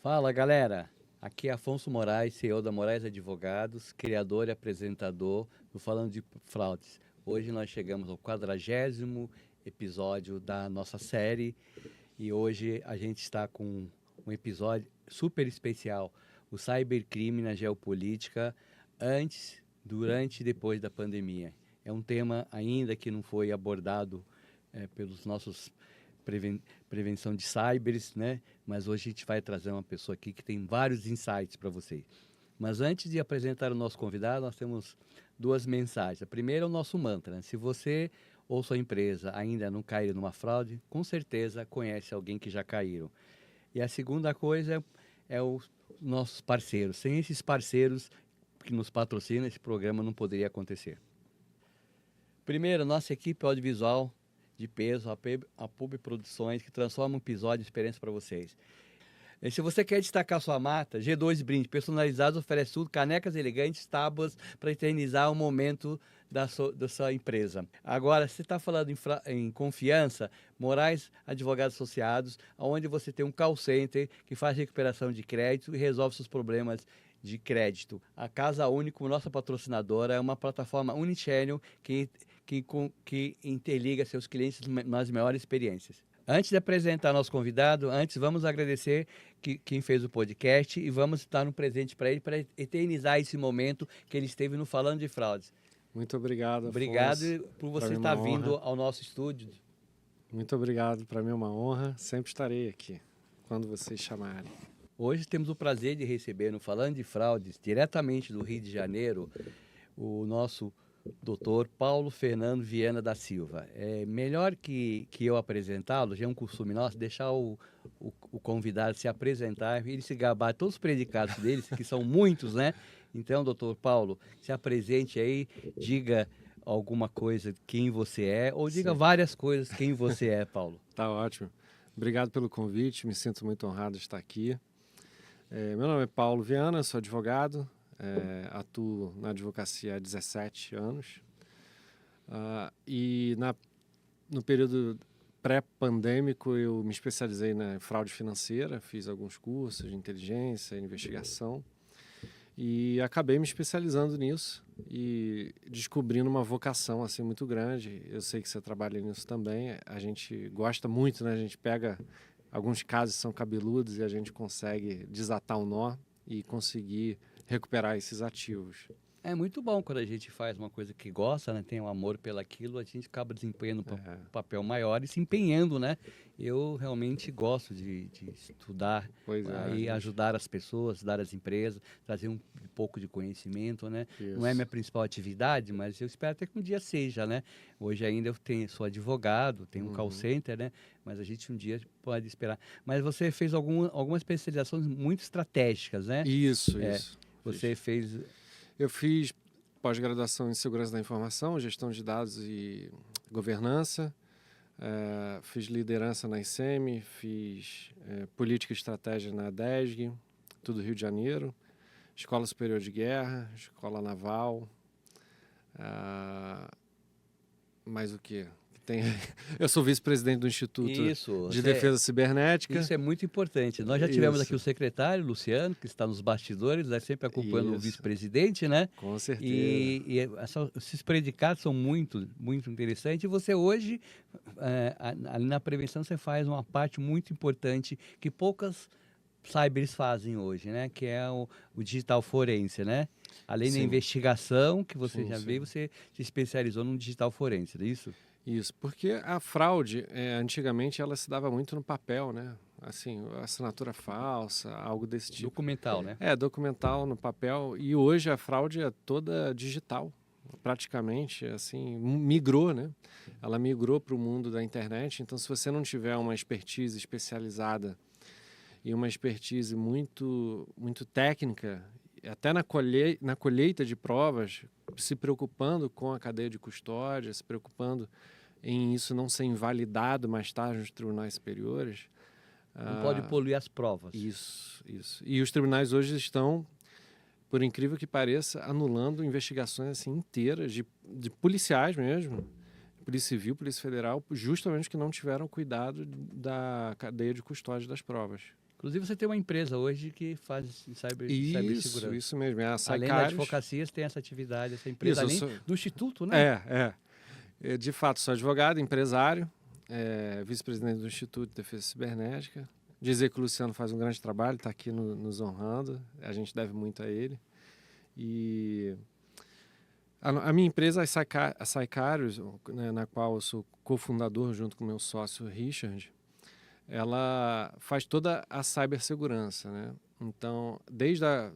Fala, galera! Aqui é Afonso Moraes, CEO da Moraes Advogados, criador e apresentador do Falando de Fraudes. Hoje nós chegamos ao 40º episódio da nossa série e hoje a gente está com um episódio super especial, o cybercrime na geopolítica antes, durante e depois da pandemia. É um tema ainda que não foi abordado pelos nossos prevenção de cybers, né? Mas hoje a gente vai trazer uma pessoa aqui que tem vários insights para vocês. Mas antes de apresentar o nosso convidado, nós temos duas mensagens. A primeira é o nosso mantra, né? Se você ou sua empresa ainda não caíram numa fraude, com certeza conhece alguém que já caíram. E a segunda coisa é os nossos parceiros. Sem esses parceiros que nos patrocinam, esse programa não poderia acontecer. Primeiro, nossa equipe audiovisual de peso, a Pub Produções, que transforma um episódio em experiência para vocês. E se você quer destacar sua marca, G2 Brinde personalizados oferece tudo, canecas elegantes, tábuas para eternizar o momento da sua empresa. Agora, se você está falando em confiança, Moraes Advogados Associados, onde você tem um call center que faz recuperação de crédito e resolve seus problemas de crédito. A Casa Único, nossa patrocinadora, é uma plataforma unichannel que interliga seus clientes nas melhores experiências. Antes de apresentar nosso convidado, vamos agradecer quem fez o podcast e vamos dar um presente para ele, para eternizar esse momento que ele esteve no Falando de Fraudes. Muito obrigado, Afonso. Obrigado por você estar vindo ao nosso estúdio. Muito obrigado, para mim é uma honra. Sempre estarei aqui, quando vocês chamarem. Hoje temos o prazer de receber no Falando de Fraudes, diretamente do Rio de Janeiro, o nosso Dr. Paulo Fernando Viana da Silva. É melhor que eu apresentá-lo, já é um costume nosso, deixar o convidado se apresentar, ele se gabar todos os predicados deles, que são muitos, né? Então, doutor Paulo, se apresente aí, diga alguma coisa quem você é, ou diga várias coisas quem você é, Paulo. Tá ótimo. Obrigado pelo convite, me sinto muito honrado de estar aqui. Meu nome é Paulo Viana, sou advogado, atuo na advocacia há 17 anos. No período pré-pandêmico eu me especializei na fraude financeira, fiz alguns cursos de inteligência, investigação e acabei me especializando nisso e descobrindo uma vocação assim muito grande. Eu sei que você trabalha nisso também, a gente gosta muito, né? A gente pega alguns casos que são cabeludos e a gente consegue desatar o nó e conseguir recuperar esses ativos. É muito bom quando a gente faz uma coisa que gosta, né? Tem um amor pelaquilo, a gente acaba desempenhando um papel maior e se empenhando, né? Eu realmente gosto de estudar e ajudar as pessoas, ajudar as empresas, trazer um pouco de conhecimento, né? Isso. Não é minha principal atividade, mas eu espero até que um dia seja, né? Hoje ainda sou advogado, tenho um call center, né? Mas a gente um dia pode esperar. Mas você fez algumas especializações muito estratégicas, né? Isso. Você fez... Eu fiz pós-graduação em Segurança da Informação, Gestão de Dados e Governança. Fiz liderança na ICEMI, fiz Política e Estratégia na ADESG, tudo Rio de Janeiro. Escola Superior de Guerra, Escola Naval. Mais o quê? Eu sou vice-presidente do Instituto de Defesa Cibernética. Isso é muito importante. Nós já tivemos aqui o secretário, Luciano, que está nos bastidores, né, sempre acompanhando o vice-presidente, né? Com certeza. E esses predicados são muito, muito interessantes. E você hoje, ali na prevenção, você faz uma parte muito importante que poucas cybers fazem hoje, né? Que é o digital forense, né? Além da investigação que você já veio, você se especializou no digital forense, não é isso? Isso, porque a fraude, antigamente, ela se dava muito no papel, né? Assim, assinatura falsa, algo desse tipo. Documental, né? Documental no papel. E hoje a fraude é toda digital, praticamente, assim, migrou, né? Ela migrou para o mundo da internet. Então, se você não tiver uma expertise especializada e uma expertise muito, muito técnica, até na colheita de provas, se preocupando com a cadeia de custódia, se preocupando em isso não ser invalidado mais tarde nos tribunais superiores. Não pode poluir as provas. Isso. E os tribunais hoje estão, por incrível que pareça, anulando investigações assim, inteiras de policiais mesmo, Polícia Civil, Polícia Federal, justamente que não tiveram cuidado da cadeia de custódia das provas. Inclusive, você tem uma empresa hoje que faz cibersegurança. Isso mesmo, é a Além da Saicarius. advocacia, tem essa atividade, essa empresa, Isso, além do Instituto, né? De fato, sou advogado, empresário, vice-presidente do Instituto de Defesa Cibernética. Dizer que o Luciano faz um grande trabalho, está aqui nos honrando, a gente deve muito a ele. E a minha empresa, a Saicarius, né, na qual eu sou cofundador junto com meu sócio Richard, ela faz toda a cibersegurança, né? Então,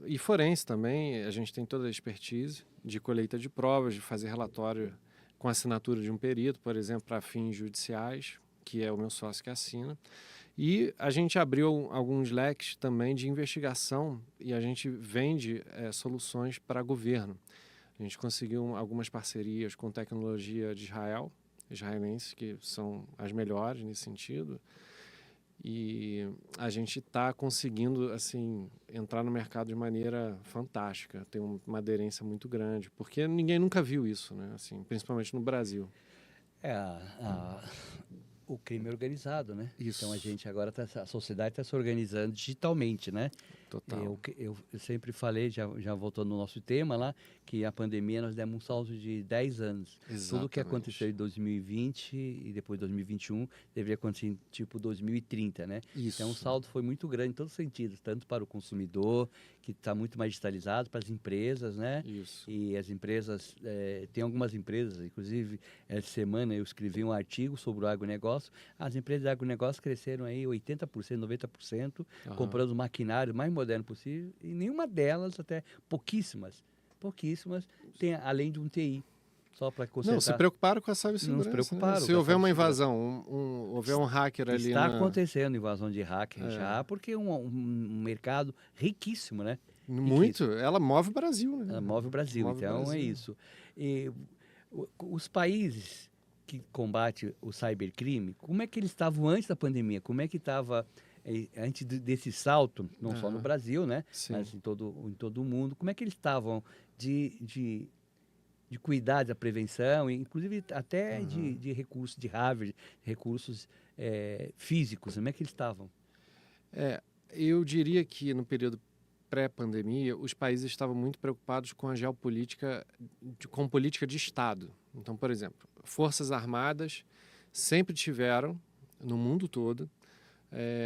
e forense também, a gente tem toda a expertise de colheita de provas, de fazer relatório com assinatura de um perito, por exemplo, para fins judiciais, que é o meu sócio que assina. E a gente abriu alguns leques também de investigação e a gente vende soluções para governo. A gente conseguiu algumas parcerias com tecnologia de israelenses, que são as melhores nesse sentido. E a gente está conseguindo assim entrar no mercado de maneira fantástica, tem uma aderência muito grande, porque ninguém nunca viu isso, né? Assim, principalmente no Brasil. O crime organizado, né? Isso. Então a gente agora a sociedade está se organizando digitalmente, né? Total. Eu sempre falei, já voltando no nosso tema lá, que a pandemia nós demos um salto de 10 anos. Exatamente. Tudo que aconteceu em 2020 e depois 2021 deveria acontecer em tipo 2030, né? Isso. Então o salto foi muito grande em todos os sentidos, tanto para o consumidor, que está muito mais digitalizado, para as empresas, né? Isso. E as empresas, tem algumas empresas, inclusive essa semana eu escrevi um artigo sobre o agronegócio. As empresas de agronegócio cresceram aí 80%, 90%, comprando maquinário mais moderno possível, e nenhuma delas, até pouquíssimas, tem além de um TI. Só para consertar. Não, se preocuparam com a cibersegurança. Não se preocuparam. Né? Se houver uma invasão, houver um hacker ali... Está acontecendo invasão de hacker já, porque é um mercado riquíssimo, né? Muito. Ela move o Brasil, né? Ela move o Brasil, então é isso. E os países que combatem o cybercrime, como é que eles estavam antes da pandemia? Como é que estava antes desse salto, não só no Brasil, né? Sim. Mas em todo o mundo? Como é que eles estavam de cuidar da prevenção, inclusive até de recursos de Harvard, recursos físicos? Como é que eles estavam? Eu diria que no período pré-pandemia, os países estavam muito preocupados com a geopolítica, com política de Estado. Então, por exemplo, Forças Armadas sempre tiveram, no mundo todo,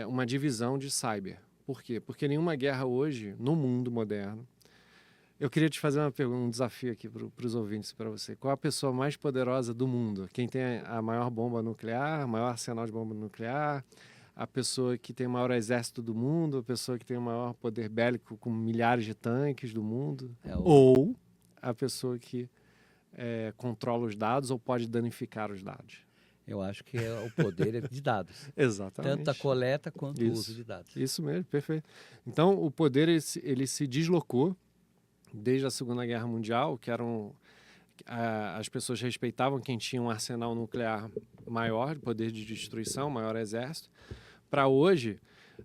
uma divisão de cyber. Por quê? Porque nenhuma guerra hoje, no mundo moderno... Eu queria te fazer uma pergunta, um desafio aqui para os ouvintes, para você. Qual a pessoa mais poderosa do mundo? Quem tem a maior bomba nuclear, o maior arsenal de bomba nuclear, a pessoa que tem o maior exército do mundo, a pessoa que tem o maior poder bélico com milhares de tanques do mundo, ou a pessoa que controla os dados ou pode danificar os dados? Eu acho que o poder de dados. Exatamente. Tanto a coleta quanto o uso de dados. Isso mesmo, perfeito. Então, o poder ele se deslocou desde a Segunda Guerra Mundial, que as pessoas respeitavam quem tinha um arsenal nuclear maior, poder de destruição, maior exército, para hoje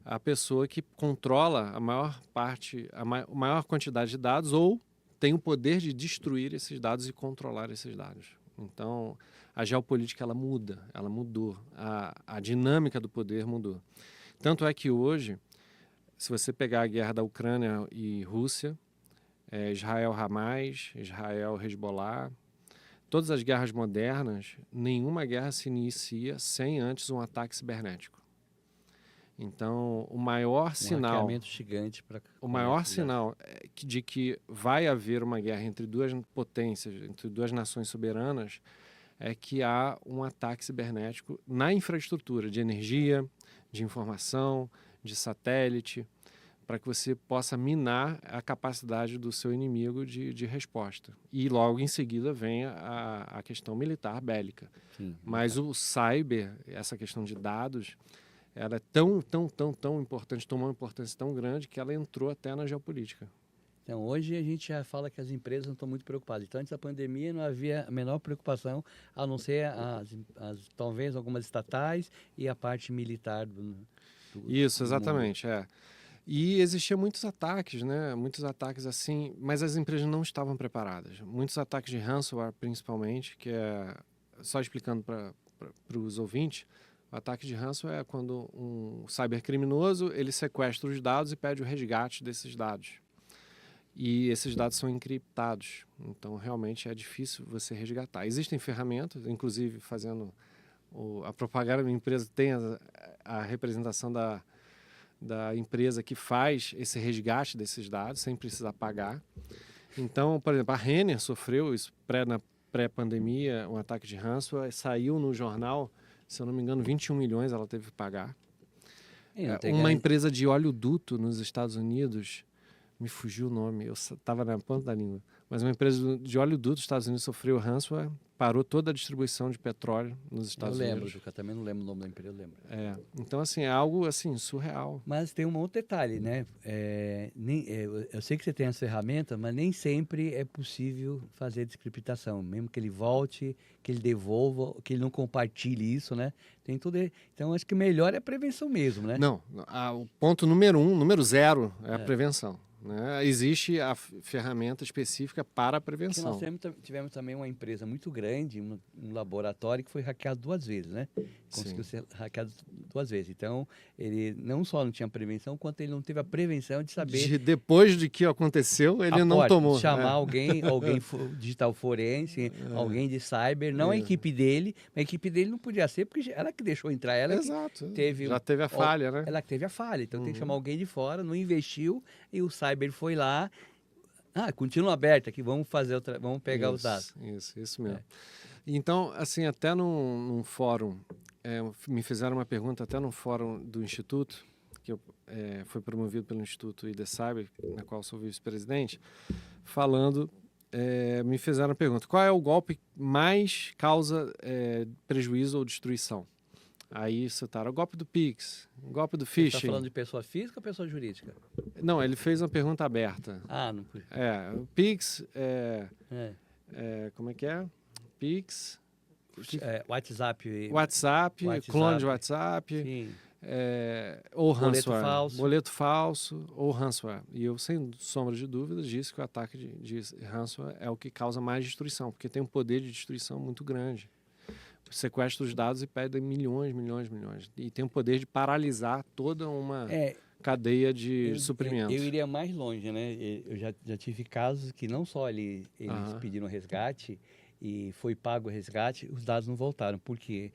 a pessoa que controla a maior quantidade de dados ou tem o poder de destruir esses dados e controlar esses dados. Então, a geopolítica ela mudou, a dinâmica do poder mudou. Tanto é que hoje, se você pegar a guerra da Ucrânia e Rússia, Israel-Hamas, Israel-Hezbollah, todas as guerras modernas, nenhuma guerra se inicia sem antes um ataque cibernético. Então, o maior sinal... gigante para... O maior sinal de que vai haver uma guerra entre duas potências, entre duas nações soberanas, é que há um ataque cibernético na infraestrutura de energia, de informação, de satélite, para que você possa minar a capacidade do seu inimigo de resposta. E logo em seguida vem a questão militar bélica. Sim, mas o cyber, essa questão de dados, ela é tão importante, tomou uma importância tão grande que ela entrou até na geopolítica. Então, hoje a gente já fala que as empresas não estão muito preocupadas. Então, antes da pandemia não havia a menor preocupação, a não ser talvez algumas estatais e a parte militar Isso, exatamente, E existiam muitos ataques, né? Muitos ataques assim, mas as empresas não estavam preparadas. Muitos ataques de ransomware, principalmente, que só explicando para os ouvintes, O ataque de ransomware é quando um cybercriminoso ele sequestra os dados e pede o resgate desses dados. E esses dados são encriptados, então realmente é difícil você resgatar. Existem ferramentas, inclusive fazendo a propaganda da minha empresa, tem a representação da empresa que faz esse resgate desses dados sem precisar pagar. Então, por exemplo, a Renner sofreu isso na pré-pandemia, um ataque de ransomware, saiu no jornal, se eu não me engano, 21 milhões ela teve que pagar. Uma empresa de oleoduto nos Estados Unidos, me fugiu o nome, eu estava na ponta da língua, mas uma empresa de oleoduto dos Estados Unidos sofreu ransomware, parou toda a distribuição de petróleo nos Estados Unidos. Eu lembro, Juca, também não lembro o nome da empresa, eu lembro. Então, assim, é algo assim, surreal. Mas tem um outro detalhe, né? Eu sei que você tem as ferramentas, mas nem sempre é possível fazer descriptação, mesmo que ele volte, que ele devolva, que ele não compartilhe isso, né? Tem tudo. Então, acho que o melhor é a prevenção mesmo, né? Não, o ponto número 0 é a prevenção. Né? Existe a ferramenta específica para a prevenção. Porque nós tivemos também uma empresa muito grande, um laboratório que foi hackeado 2 vezes, né? Conseguiu ser hackeado 2 vezes. Então, ele não só não tinha prevenção, quanto ele não teve a prevenção de saber... Depois de que aconteceu, ele não tomou. Chamar alguém digital forense, alguém de cyber, não a equipe dele. A equipe dele não podia ser, porque ela que deixou entrar, ela Exato. Que já teve a falha, né? Ela que teve a falha. Então, tem que chamar alguém de fora, não investiu, e o cyber foi lá, continua aberto aqui, vamos pegar os dados. Isso mesmo. Então, assim, até num fórum, me fizeram uma pergunta até num fórum do Instituto, que foi promovido pelo Instituto ID Cyber, na qual sou vice-presidente, falando, me fizeram a pergunta, qual é o golpe que mais causa prejuízo ou destruição? Aí citaram o golpe do Pix, o golpe do phishing. Você está falando de pessoa física ou pessoa jurídica? Não, ele fez uma pergunta aberta. Não podia. O Pix, como é que é? Pix... WhatsApp, clone de WhatsApp, sim. Ou ransomware. Boleto falso ou ransomware. E eu, sem sombra de dúvidas, disse que o ataque de ransomware é o que causa mais destruição, porque tem um poder de destruição muito grande. Sequestra os dados e pede milhões. E tem o poder de paralisar toda uma cadeia de suprimentos. Eu iria mais longe, né? Eu já tive casos que não só eles pediram resgate e foi pago o resgate, os dados não voltaram, porque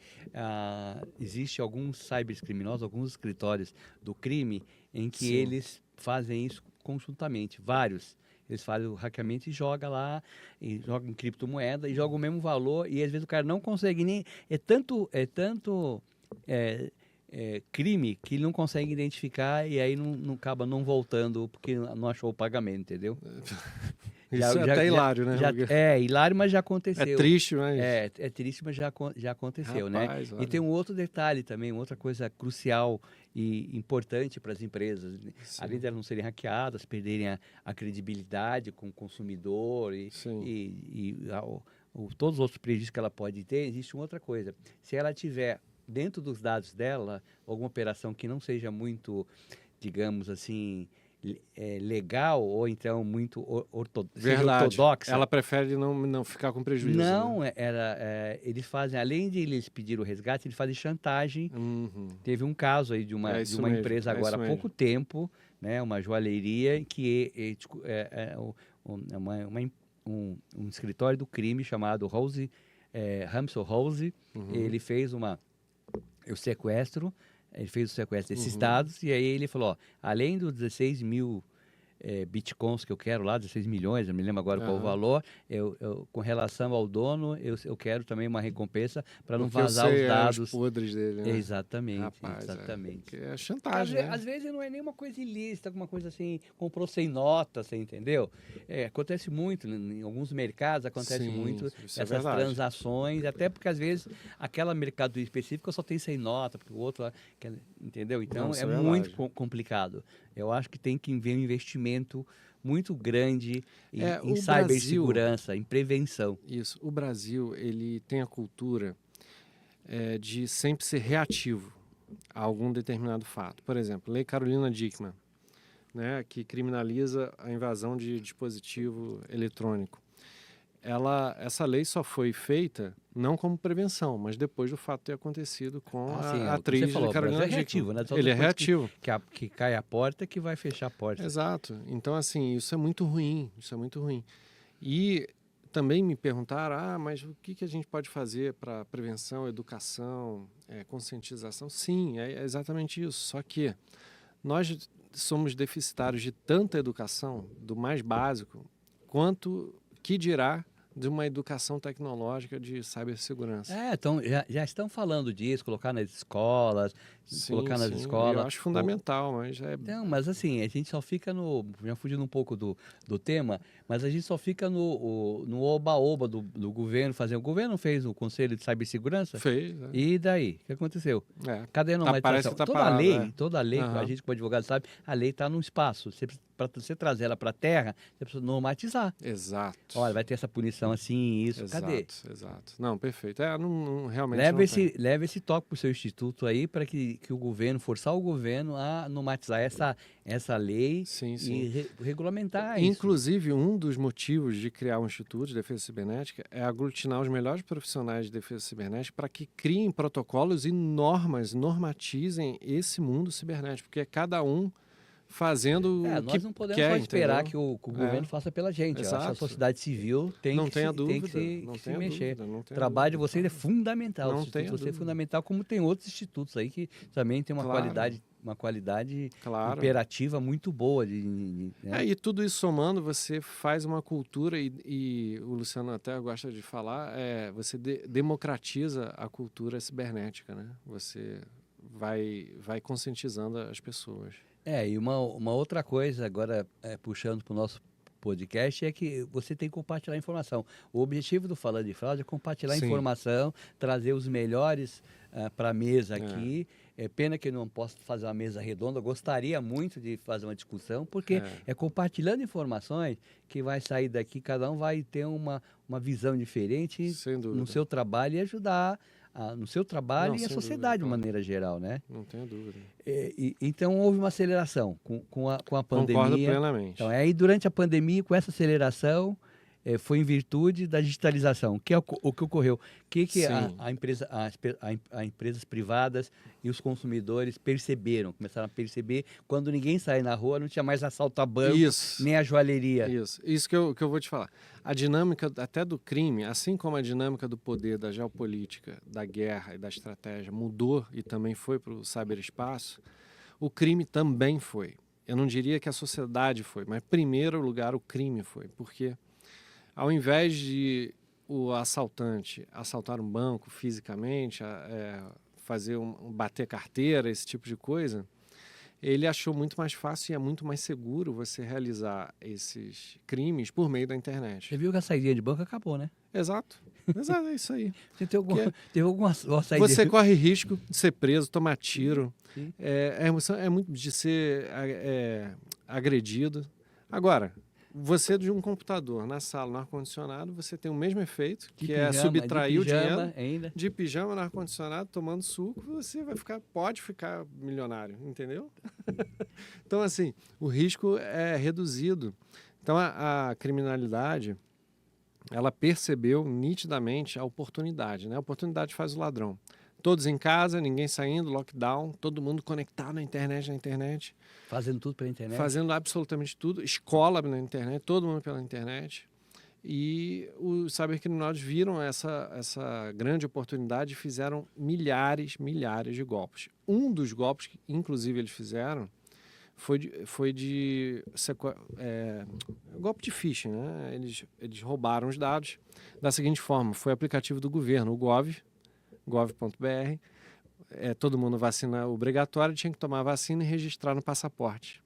existe alguns cybercriminosos, alguns escritórios do crime em que eles fazem isso conjuntamente, vários. Eles fazem o hackeamento e jogam lá, e jogam em criptomoeda, e jogam o mesmo valor, e às vezes o cara não consegue nem... É tanto crime que ele não consegue identificar, e aí não acaba não voltando, porque não achou o pagamento, entendeu? Isso é até hilário, né? Hilário, mas já aconteceu. É triste, mas... É triste, mas já aconteceu, Rapaz, né? olha. E tem um outro detalhe também, outra coisa crucial e importante para as empresas. Sim. Além de elas não serem hackeadas, perderem a credibilidade com o consumidor todos os outros prejuízos que ela pode ter, existe uma outra coisa. Se ela tiver dentro dos dados dela alguma operação que não seja muito, digamos assim... legal ou então muito ortodoxa. Ela prefere não ficar com prejuízo. Não, né? Eles fazem, além de eles pedir o resgate, eles fazem chantagem. Teve um caso aí de uma empresa agora há pouco tempo, né, uma joalheria, que um escritório do crime chamado Ramsel Rose. Ele fez o sequestro. Ele fez o sequestro desses dados e aí ele falou, além dos 16 mil bitcoins que eu quero lá, 16 milhões, eu me lembro agora qual o valor, com relação ao dono, eu quero também uma recompensa para não vazar os dados. Os podres dele, né? Exatamente, Rapaz, exatamente. É chantagem, Às vezes não é nenhuma coisa ilícita, alguma coisa assim, comprou sem nota, você entendeu? Acontece muito, em alguns mercados acontece muito essas transações, até porque às vezes aquela mercadoria específica só tem sem nota, porque o outro, entendeu? Então é muito complicado. Eu acho que tem que haver um investimento muito grande em cibersegurança, em prevenção. Isso. O Brasil, ele tem a cultura de sempre ser reativo a algum determinado fato. Por exemplo, Lei Carolina Dickmann, né, que criminaliza a invasão de dispositivo eletrônico. essa lei só foi feita não como prevenção, mas depois do fato ter acontecido com a atriz Carolina Dickman. Reativo, né? Ele é reativo. Que cai a porta que vai fechar a porta. Exato. Então, assim, isso é muito ruim. E também me perguntaram, mas o que a gente pode fazer para prevenção, educação, conscientização? Sim, é exatamente isso. Só que nós somos deficitários de tanta educação, do mais básico, quanto que dirá de uma educação tecnológica de cibersegurança. Então já estão falando disso, colocar nas escolas, colocar nas escolas. Eu acho fundamental, mas Não, mas assim, a gente só fica já fugindo um pouco do tema, mas a gente só fica no oba-oba do governo fazer. O governo fez o Conselho de Cibersegurança? Fez. E daí? O que aconteceu? Cadê a normatização? Toda lei, a gente como advogado sabe, a lei está no espaço. Para você trazer ela para a terra, você precisa normatizar. Exato. Olha, vai ter essa punição assim, isso. Exato, cadê? Exato. Não, perfeito. Realmente leva esse toque para o seu instituto aí para que o governo, forçar o governo a normatizar essa lei e regulamentar isso. Inclusive, um dos motivos de criar um Instituto de Defesa Cibernética é aglutinar os melhores profissionais de defesa cibernética para que criem protocolos e normatizem esse mundo cibernético, porque é cada um fazendo o que nós não podemos quer, só esperar entendeu? que o governo faça pela gente. Eu acho que a sociedade civil tem que se mexer. O trabalho de vocês é fundamental. O Instituto de vocês é fundamental, como tem outros institutos aí que também tem uma qualidade imperativa muito boa. Né? E tudo isso somando, você faz uma cultura e o Luciano até gosta de falar, você democratiza a cultura cibernética, né? Você vai conscientizando as pessoas. E uma outra coisa, agora puxando para o nosso podcast, é que você tem que compartilhar informação. O objetivo do Falando de Fraude é compartilhar informação, trazer os melhores para a mesa aqui. É pena que eu não posso fazer uma mesa redonda, eu gostaria muito de fazer uma discussão, porque é compartilhando informações que vai sair daqui, cada um vai ter uma visão diferente no seu trabalho e ajudar no seu trabalho e a sociedade de maneira geral, né? Não tenho dúvida. Então houve uma aceleração com a pandemia. Concordo plenamente. Então, aí durante a pandemia, com essa aceleração, foi em virtude da digitalização. O que ocorreu? Que as empresas privadas e os consumidores começaram a perceber, quando ninguém sai na rua, não tinha mais assalto a banco, nem a joalheria. Isso que eu vou te falar. A dinâmica até do crime, assim como a dinâmica do poder, da geopolítica, da guerra e da estratégia mudou e também foi para o ciberespaço, o crime também foi. Eu não diria que a sociedade foi, mas em primeiro lugar o crime foi, porque ao invés de o assaltante assaltar um banco fisicamente, bater carteira, esse tipo de coisa, ele achou muito mais fácil e é muito mais seguro você realizar esses crimes por meio da internet. Você viu que a saída de banco acabou, né? Exato, é isso aí. Teve alguma saída? Você corre risco de ser preso, tomar tiro, é muito de ser agredido. Agora, você de um computador na sala, no ar-condicionado, você tem o mesmo efeito, que é subtrair o dinheiro ainda. De pijama no ar-condicionado, tomando suco, você pode ficar milionário, entendeu? Então, assim, o risco é reduzido. Então, a criminalidade, ela percebeu nitidamente a oportunidade, né? A oportunidade faz o ladrão. Todos em casa, ninguém saindo, lockdown, todo mundo conectado na internet. Fazendo tudo pela internet. Fazendo absolutamente tudo. Escola na internet, todo mundo pela internet. E os cybercriminosos viram essa grande oportunidade e fizeram milhares de golpes. Um dos golpes que, inclusive, eles fizeram foi de golpe de phishing, né? Eles roubaram os dados da seguinte forma: foi o aplicativo do governo, o gov.br, todo mundo vacina obrigatória, tinha que tomar a vacina e registrar no passaporte.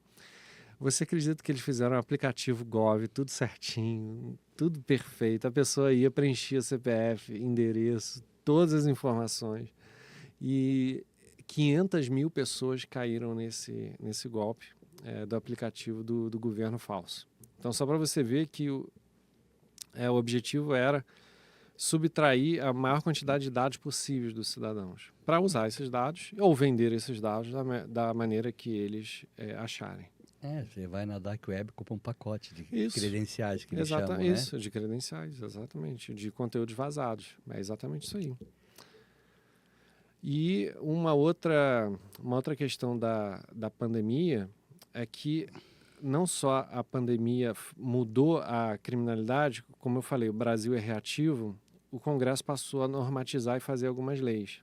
Você acredita que eles fizeram um aplicativo Gov, tudo certinho, tudo perfeito, a pessoa ia preencher o CPF, endereço, todas as informações, e 500 mil pessoas caíram nesse golpe do aplicativo do governo falso. Então, só para você ver que o objetivo era subtrair a maior quantidade de dados possíveis dos cidadãos, para usar esses dados ou vender esses dados da maneira que eles acharem. Você vai na Dark Web e compra um pacote de Isso. credenciais que eles Exata, chamam, né? Isso, de credenciais, exatamente, de conteúdos vazados. É exatamente isso aí. E uma outra questão da pandemia é que não só a pandemia mudou a criminalidade, como eu falei, o Brasil é reativo, o Congresso passou a normatizar e fazer algumas leis.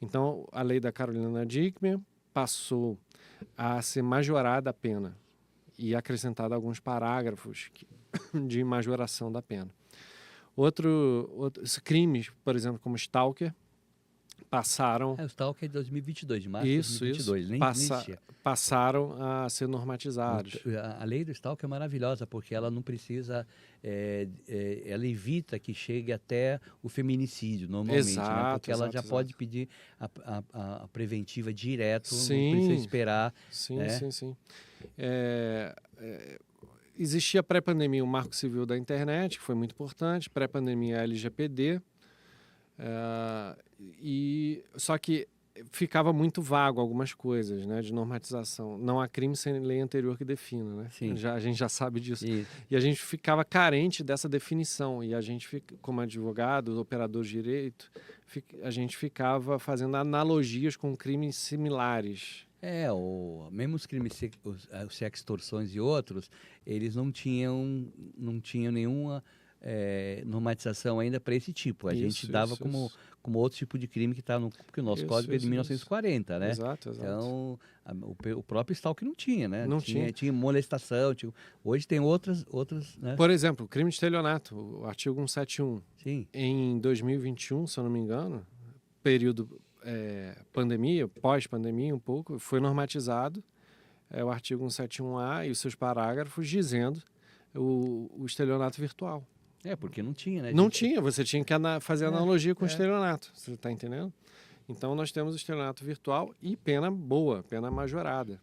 Então, a lei da Carolina Dickmann passou a ser majorada a pena e acrescentada alguns parágrafos de majoração da pena. Outros crimes, por exemplo, como stalker, passaram... O Stalker é de 2022, de março de 2022. Nem existia. Passaram a ser normatizados. A lei do Stalker é maravilhosa, porque ela não precisa... ela evita que chegue até o feminicídio, normalmente, né? Porque ela já pode pedir a preventiva direto, não precisa esperar. Sim, né? sim. Existia pré-pandemia o Marco Civil da Internet, que foi muito importante, pré-pandemia a LGPD, só que ficava muito vago algumas coisas, né, de normatização. Não há crime sem lei anterior que defina, né? A gente já sabe disso. Isso. E a gente ficava carente dessa definição. E a gente, como advogado, operador de direito, a gente ficava fazendo analogias com crimes similares. Mesmo os crimes, os sextorções e outros, eles não tinham nenhuma normatização ainda para esse tipo. A gente dava como outro tipo de crime que está porque o nosso código é de 1940, né? Exato. Então, o próprio Stalker não tinha, né? Não tinha. Tinha molestação. Hoje tem outras, né? Por exemplo, o crime de estelionato, o artigo 171. Sim. Em 2021, se eu não me engano, período pandemia, pós-pandemia um pouco, foi normatizado o artigo 171A e os seus parágrafos dizendo o estelionato virtual. Porque não tinha, né? Não tinha, você tinha que fazer analogia com o estelionato, você está entendendo? Então, nós temos o estelionato virtual e pena boa, pena majorada.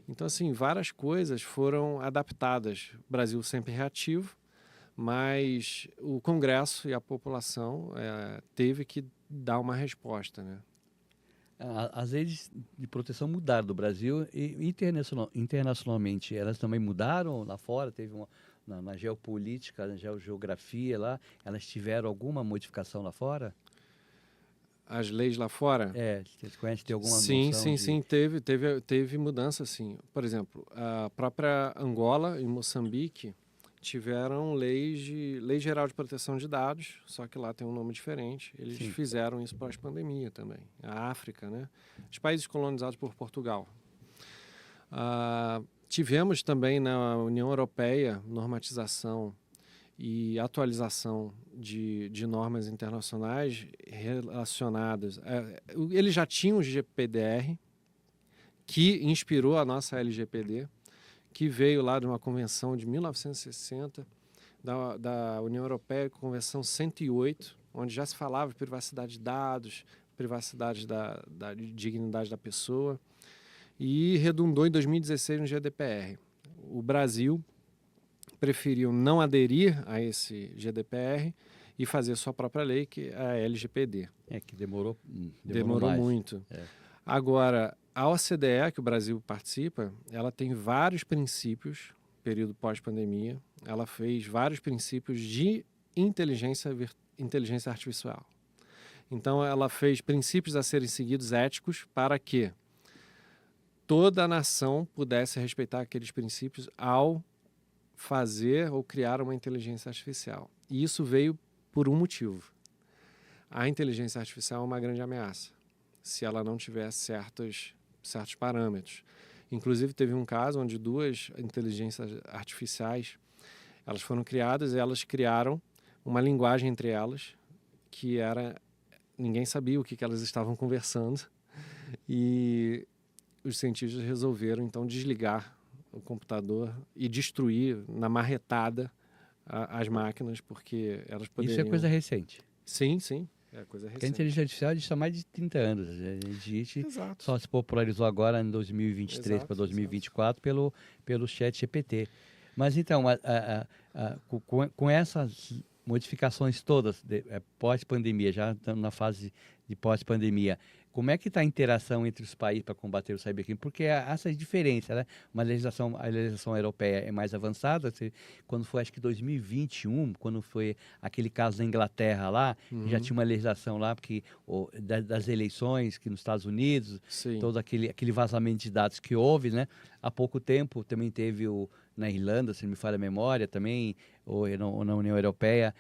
Então, assim, várias coisas foram adaptadas. O Brasil sempre reativo, mas o Congresso e a população teve que dar uma resposta, né? As leis de proteção mudaram do Brasil e internacionalmente elas também mudaram lá fora, teve na geopolítica, na geografia lá, elas tiveram alguma modificação lá fora? As leis lá fora? Vocês conhecem, tem alguma sim, noção sim, teve mudança, sim. Por exemplo, a própria Angola e Moçambique tiveram lei geral de proteção de dados, só que lá tem um nome diferente. Eles fizeram isso pós-pandemia também. A África, né? Os países colonizados por Portugal. Tivemos também na União Europeia normatização e atualização de normas internacionais relacionadas. Eles já tinham o GPDR, que inspirou a nossa LGPD, que veio lá de uma convenção de 1960 da União Europeia, Convenção 108, onde já se falava de privacidade de dados, privacidade da dignidade da pessoa, e redundou em 2016 no GDPR. O Brasil preferiu não aderir a esse GDPR e fazer sua própria lei, que é a LGPD. Que demorou muito. Agora, a OCDE, que o Brasil participa, ela tem vários princípios, período pós-pandemia, ela fez vários princípios de inteligência artificial. Então, ela fez princípios a serem seguidos éticos para que toda a nação pudesse respeitar aqueles princípios ao fazer ou criar uma inteligência artificial. E isso veio por um motivo. A inteligência artificial é uma grande ameaça, se ela não tiver certos parâmetros. Inclusive, teve um caso onde 2 inteligências artificiais elas foram criadas e elas criaram uma linguagem entre elas que ninguém sabia o que elas estavam conversando, e os cientistas resolveram, então, desligar o computador e destruir na marretada as máquinas, porque elas poderiam... Isso é coisa recente. Sim, é coisa recente. Porque a inteligência artificial existe há mais de 30 anos. Só se popularizou agora em 2023 para 2024 pelo ChatGPT. Mas então, com essas modificações todas, pós-pandemia, já estamos na fase de pós-pandemia, Como é que está a interação entre os países para combater o cybercrime? Porque há essa diferença, né? A legislação europeia é mais avançada. Quando foi, acho que 2021, quando foi aquele caso da Inglaterra lá, já tinha uma legislação lá, porque das eleições que nos Estados Unidos, Sim. todo aquele vazamento de dados que houve, né? Há pouco tempo também teve na Irlanda, se não me falha a memória, também, ou na União Europeia,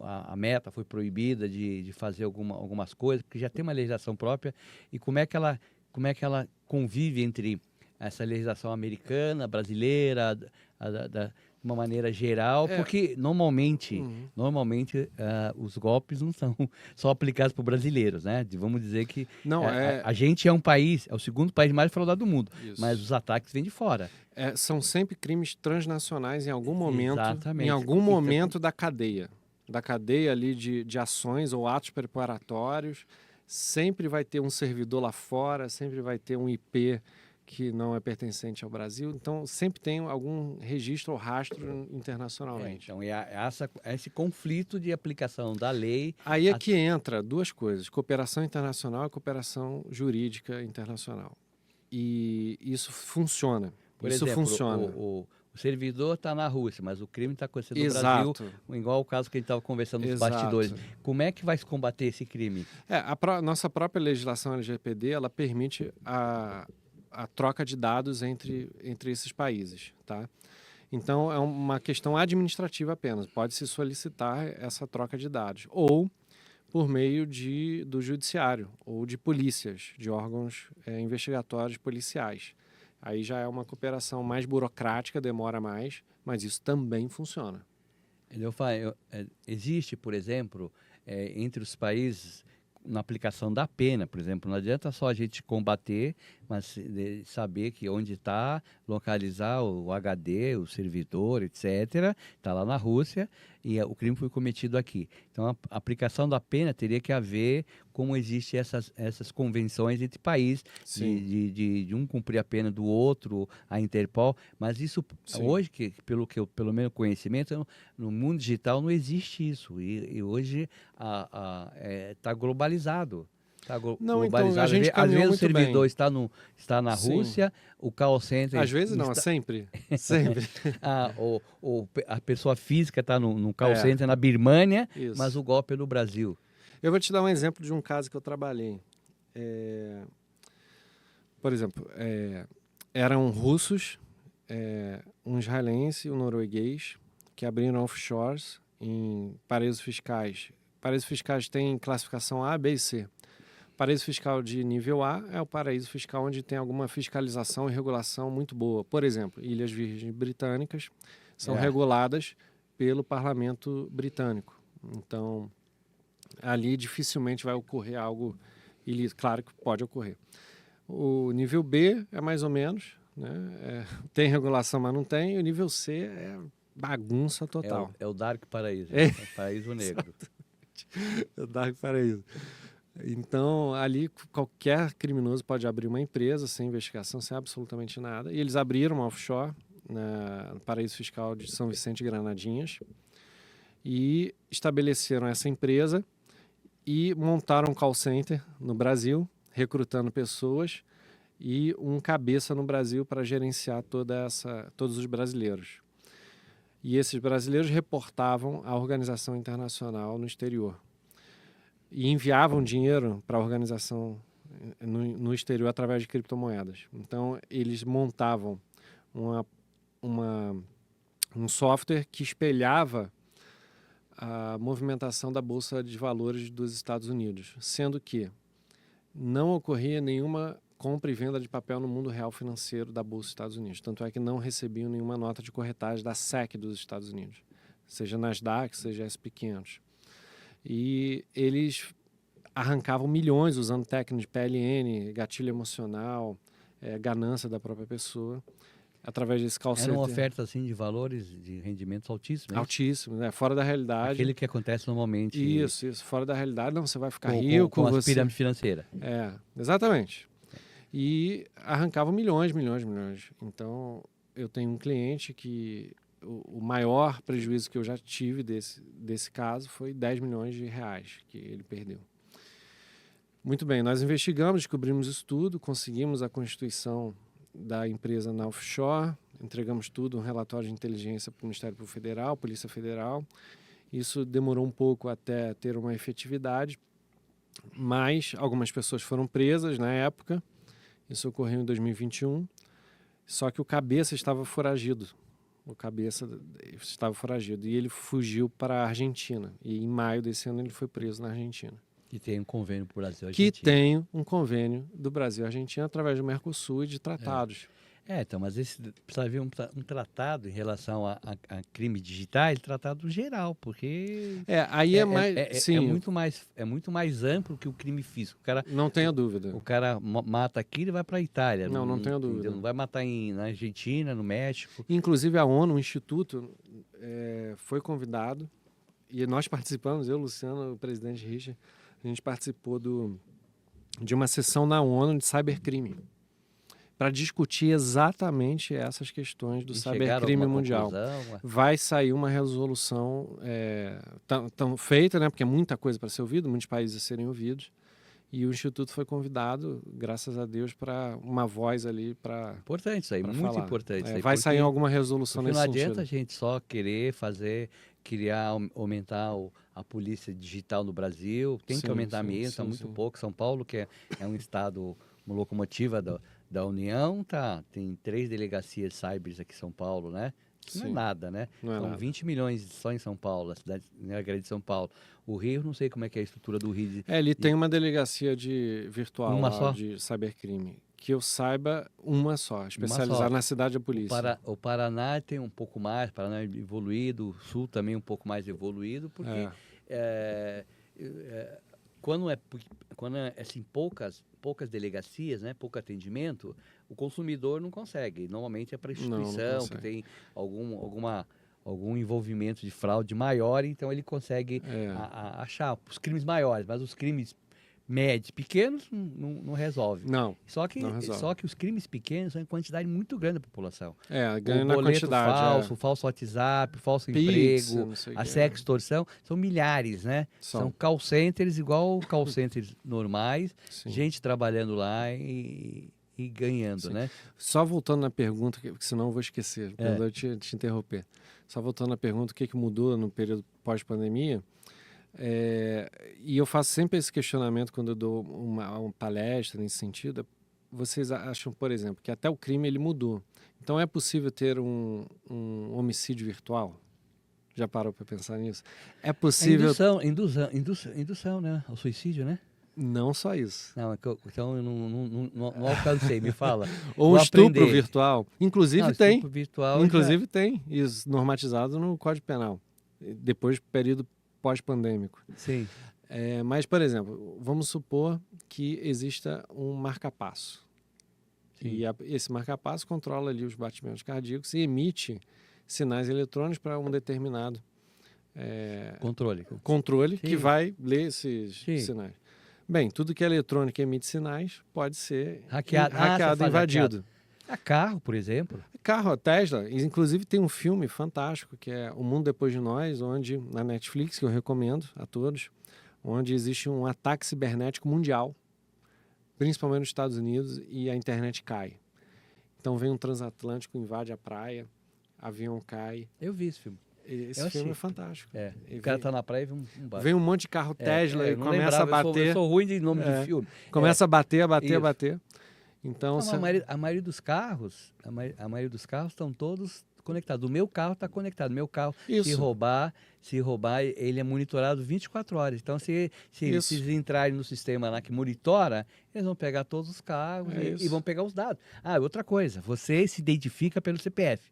a Meta foi proibida de fazer algumas coisas, porque já tem uma legislação própria. E como é que ela convive entre essa legislação americana, brasileira, de uma maneira geral? Porque normalmente os golpes não são só aplicados por brasileiros, né? Vamos dizer que Não, a gente é o segundo país mais fraudado do mundo, Isso. mas os ataques vêm de fora. São sempre crimes transnacionais em algum momento, Exatamente. em algum momento da cadeia ali de ações ou atos preparatórios. Sempre vai ter um servidor lá fora, sempre vai ter um IP que não é pertencente ao Brasil. Então, sempre tem algum registro ou rastro internacionalmente. Então, esse conflito de aplicação da lei... Aí é que entra duas coisas, cooperação internacional e cooperação jurídica internacional. E isso funciona. Por exemplo, o servidor está na Rússia, mas o crime está acontecendo no Brasil, igual o caso que a gente estava conversando nos bastidores. Como é que vai se combater esse crime? Nossa própria legislação LGPD, ela permite a troca de dados entre esses países, tá? Então, é uma questão administrativa apenas. Pode-se solicitar essa troca de dados. Ou por meio do judiciário, ou de polícias, de órgãos investigatórios policiais. Aí já é uma cooperação mais burocrática, demora mais, mas isso também funciona. Existe, por exemplo, entre os países, na aplicação da pena, por exemplo, não adianta só a gente combater, mas saber que onde está, localizar o HD, o servidor, etc., está lá na Rússia e o crime foi cometido aqui. Então, a aplicação da pena teria que haver como existem essas convenções entre países, de um cumprir a pena do outro, a Interpol, mas isso, hoje, pelo meu conhecimento, no mundo digital não existe isso, e hoje está globalizado. Não, então, a gente às vezes o servidor bem. está na Rússia, o call center... Às vezes não, sempre. A pessoa física está no call center na Birmânia, mas o golpe é no Brasil. Eu vou te dar um exemplo de um caso que eu trabalhei. Por exemplo, eram russos, um israelense e um norueguês, que abriram offshores em paraísos fiscais. Paraísos fiscais têm classificação A, B e C. Paraíso fiscal de nível A é o paraíso fiscal onde tem alguma fiscalização e regulação muito boa. Por exemplo, Ilhas Virgens Britânicas são reguladas pelo parlamento britânico. Então, ali dificilmente vai ocorrer algo ilícito. Claro que pode ocorrer. O nível B é mais ou menos, né? Tem regulação, mas não tem. E o nível C é bagunça total. É o Dark Paraíso, é o paraíso negro. É o Dark Paraíso. Então, ali qualquer criminoso pode abrir uma empresa sem investigação, sem absolutamente nada. E eles abriram uma offshore no paraíso fiscal de São Vicente e Granadinhas e estabeleceram essa empresa e montaram um call center no Brasil, recrutando pessoas e um cabeça no Brasil para gerenciar todos os brasileiros. E esses brasileiros reportavam à organização internacional no exterior. E enviavam dinheiro para a organização no exterior através de criptomoedas. Então, eles montavam um software que espelhava a movimentação da Bolsa de Valores dos Estados Unidos, sendo que não ocorria nenhuma compra e venda de papel no mundo real financeiro da Bolsa dos Estados Unidos. Tanto é que não recebiam nenhuma nota de corretagem da SEC dos Estados Unidos, seja Nasdaq, seja SP500. E eles arrancavam milhões usando técnicas de PLN, gatilho emocional, ganância da própria pessoa, através desse call center. Eram ofertas assim, de valores, de rendimentos altíssimos. Altíssimos, né? Fora da realidade. Aquele que acontece normalmente. Isso, fora da realidade. Não, você vai ficar rico. Com as pirâmides financeiras. Exatamente. E arrancavam milhões. Então, eu tenho um cliente que o maior prejuízo que eu já tive desse caso foi 10 milhões de reais que ele perdeu. Muito bem, nós investigamos, descobrimos isso tudo, conseguimos a constituição da empresa na offshore, entregamos tudo, um relatório de inteligência para o Ministério Público Federal, Polícia Federal. Isso demorou um pouco até ter uma efetividade, mas algumas pessoas foram presas na época. Isso ocorreu em 2021, só que o cabeça estava foragido. E ele fugiu para a Argentina. E em maio desse ano ele foi preso na Argentina. Que tem um convênio com o Brasil e Que Argentina. tem um convênio do Brasil e Argentina através do Mercosul e de tratados. Então, mas precisa haver um tratado em relação a crimes digitais, tratado geral, porque Aí é mais... sim, é muito mais amplo que o crime físico. O cara, não tenha dúvida. O cara mata aqui e vai para a Itália. Não tenha dúvida. Não vai matar na Argentina, no México. Inclusive a ONU, o Instituto, foi convidado, e nós participamos, eu, Luciano, o presidente Richard, a gente participou de uma sessão na ONU de cybercrime, para discutir exatamente essas questões do cybercrime mundial. Vai sair uma resolução tão feita, né, porque é muita coisa para ser ouvida, muitos países a serem ouvidos, e o Instituto foi convidado, graças a Deus, para uma voz ali para... Importante isso aí, muito falar. Importante. Isso aí, vai sair alguma resolução nesse sentido. Não adianta a gente só querer aumentar a polícia digital no Brasil, tem que aumentar mesmo, está muito pouco. São Paulo, que é um estado, uma locomotiva da União, tem 3 delegacias cyber aqui em São Paulo, né? Não é nada, né? São 20 milhões só em São Paulo, a cidade grande de São Paulo. O Rio, não sei como é que é a estrutura do Rio. Ele tem uma delegacia virtual de cybercrime. Que eu saiba, uma só, especializada na cidade da polícia. O Paraná tem um pouco mais, Paraná é evoluído, o Sul também um pouco mais evoluído, porque quando é assim, poucas delegacias, né, pouco atendimento, o consumidor não consegue. Normalmente é para a instituição que tem algum envolvimento de fraude maior, então ele consegue achar os crimes maiores, mas os crimes médios, pequenos, não resolve. Só que os crimes pequenos são em quantidade muito grande da população. Ganha na quantidade. Falso WhatsApp, falso emprego, a sextorção, são milhares, né? São call centers igual call centers normais, gente trabalhando lá e ganhando, né? Só voltando na pergunta, porque senão eu vou esquecer, perdão te interromper. Só voltando na pergunta, o que mudou no período pós-pandemia, e eu faço sempre esse questionamento quando eu dou uma palestra nesse sentido. Vocês acham, por exemplo, que até o crime ele mudou. Então é possível ter um homicídio virtual? Já parou para pensar nisso? É possível... Indução, né? O suicídio, né? Não só isso. Então eu não alcancei, me fala. Ou estupro virtual. Inclusive tem. Estupro virtual tem. Isso normatizado no Código Penal. Depois do período pós-pandêmico. Sim. Mas, por exemplo, vamos supor que exista um marca-passo. E esse marca-passo controla ali os batimentos cardíacos e emite sinais eletrônicos para um determinado controle que vai ler esses sinais. Bem, tudo que é eletrônico e emite sinais pode ser hackeado, invadido. Carro, por exemplo. Carro, a Tesla. Inclusive tem um filme fantástico que é O Mundo Depois de Nós, na Netflix, que eu recomendo a todos, onde existe um ataque cibernético mundial, principalmente nos Estados Unidos, e a internet cai. Então vem um transatlântico, invade a praia, avião cai. Eu vi esse filme. Esse filme é fantástico. O cara tá na praia e vem um barco. Vem um monte de carro Tesla e começa a bater. Eu sou ruim de nome de filme. Começa a bater. Então, a maioria dos carros, estão todos conectados. O meu carro está conectado. Meu carro, se roubar, ele é monitorado 24 horas. Então, se eles entrarem no sistema lá que monitora, eles vão pegar todos os carros e vão pegar os dados. Outra coisa, você se identifica pelo CPF.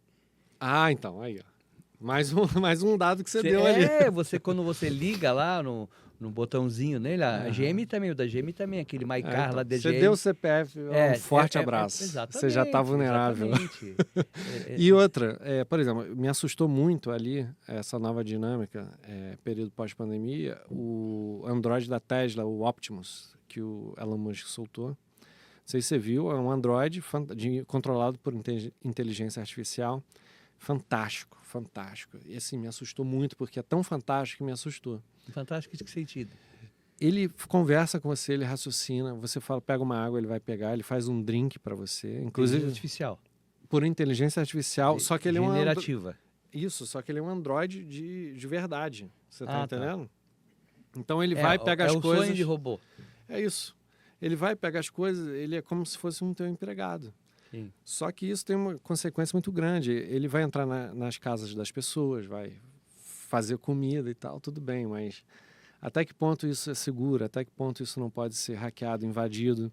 Então, aí, ó. Mais um dado que você deu ali. Quando você liga lá no botãozinho nele, a GM também, o da GM também, aquele MyCar lá da GM. Você deu o CPF, um forte abraço. Você já está vulnerável. E outra, por exemplo, me assustou muito ali, essa nova dinâmica, período pós-pandemia, o Android da Tesla, o Optimus, que o Elon Musk soltou. Não sei se você viu, é um Android controlado por inteligência artificial. Fantástico. E assim, me assustou muito, porque é tão fantástico que me assustou. Fantástico em que sentido? Ele conversa com você, ele raciocina, você fala, pega uma água, ele vai pegar, ele faz um drink para você, inclusive artificial. por inteligência artificial, só que ele é um generativa. Isso, só que ele é um Android de verdade, você tá Tá. entendendo? Então ele vai pegar as o coisas... sonho de robô. É isso. Ele vai pegar as coisas, ele é como se fosse um teu empregado. Sim. Só que isso tem uma consequência muito grande. Ele vai entrar nas casas das pessoas, vai fazer comida e tal, tudo bem, mas até que ponto isso é seguro? Até que ponto isso não pode ser hackeado, invadido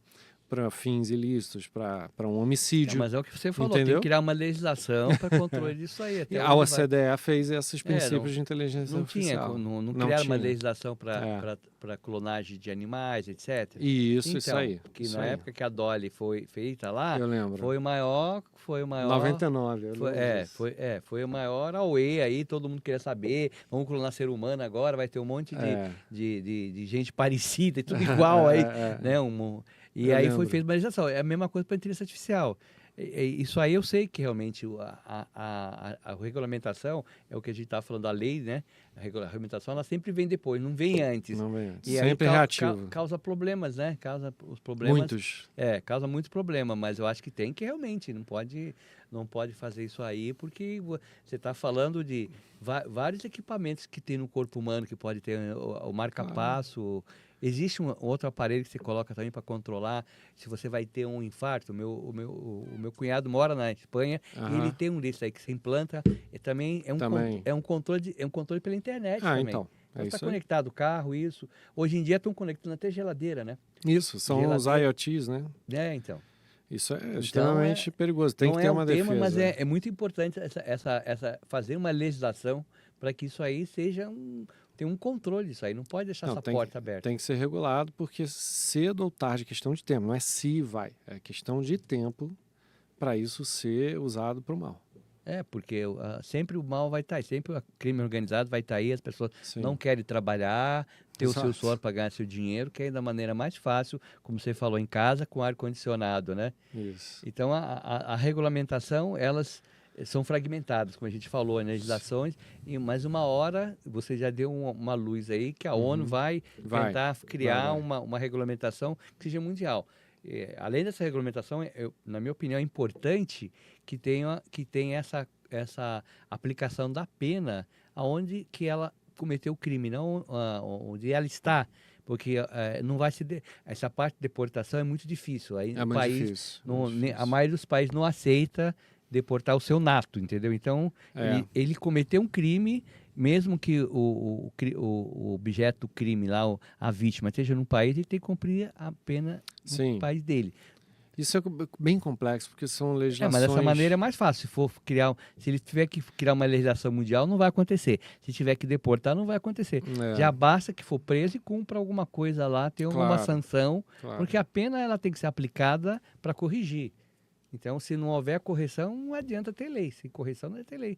para fins ilícitos, para um homicídio? Mas é o que você falou, entendeu? tem que criar uma legislação para controle disso aí. Até A OCDE fez esses princípios de inteligência não tinha, artificial. não criaram uma legislação para clonagem de animais, etc. Isso aí. Porque isso na aí. época que a Dolly foi feita lá, eu lembro. foi o maior 99, foi o maior auê aí, todo mundo queria saber, vamos clonar ser humano agora, vai ter um monte de gente parecida, tudo igual aí, né? E aí foi feita uma legislação. É a mesma coisa para a inteligência artificial. Isso aí eu sei que realmente a regulamentação é o que a gente está falando da lei, né? A regulamentação ela sempre vem depois, não vem antes. Não vem antes. E sempre aí reativo. Causa problemas, né? Causa os problemas. Muitos. Causa muito problema, mas eu acho que tem que realmente, não pode fazer isso aí, porque você está falando de vários equipamentos que tem no corpo humano, que pode ter o marca-passo. Existe um outro aparelho que você coloca também para controlar se você vai ter um infarto. O meu cunhado mora na Espanha e ele tem um desses aí que você implanta. E também é um controle pela internet também. Então. Está conectado o carro, isso. Hoje em dia estão conectando até geladeira, né? Isso, são os IoTs, né? Então. Isso é extremamente perigoso. Tem que ter uma defesa. Mas é muito importante fazer uma legislação para que isso aí tem um controle disso aí, não pode deixar essa porta aberta. Tem que ser regulado, porque cedo ou tarde, é questão de tempo, não é se vai, é questão de tempo para isso ser usado para o mal. Porque sempre o mal vai estar aí, sempre o crime organizado vai estar aí, as pessoas não querem trabalhar, ter o seu suor para ganhar seu dinheiro, que é da maneira mais fácil, como você falou, em casa, com ar-condicionado, né? Isso. Então, a regulamentação, elas são fragmentadas, como a gente falou, as legislações, mas uma hora, você já deu uma luz aí, que a ONU vai tentar criar uma regulamentação que seja mundial. Além dessa regulamentação, na minha opinião, é importante que tenha essa aplicação da pena aonde que ela cometeu o crime, não onde ela está. Porque não vai se essa parte de deportação é muito difícil. Aí no país, difícil. A maioria dos países não aceita deportar o seu nato, entendeu? Então, ele cometeu um crime, mesmo que o objeto do crime lá, a vítima, esteja no país, ele tem que cumprir a pena no país dele. Isso é bem complexo, porque são legislações... Mas dessa maneira é mais fácil. Se ele tiver que criar uma legislação mundial, não vai acontecer. Se tiver que deportar, não vai acontecer. Já basta que for preso e cumpra alguma coisa lá, ter alguma sanção, porque a pena ela tem que ser aplicada para corrigir. Então, se não houver correção, não adianta ter lei. Sem correção, não adianta ter lei.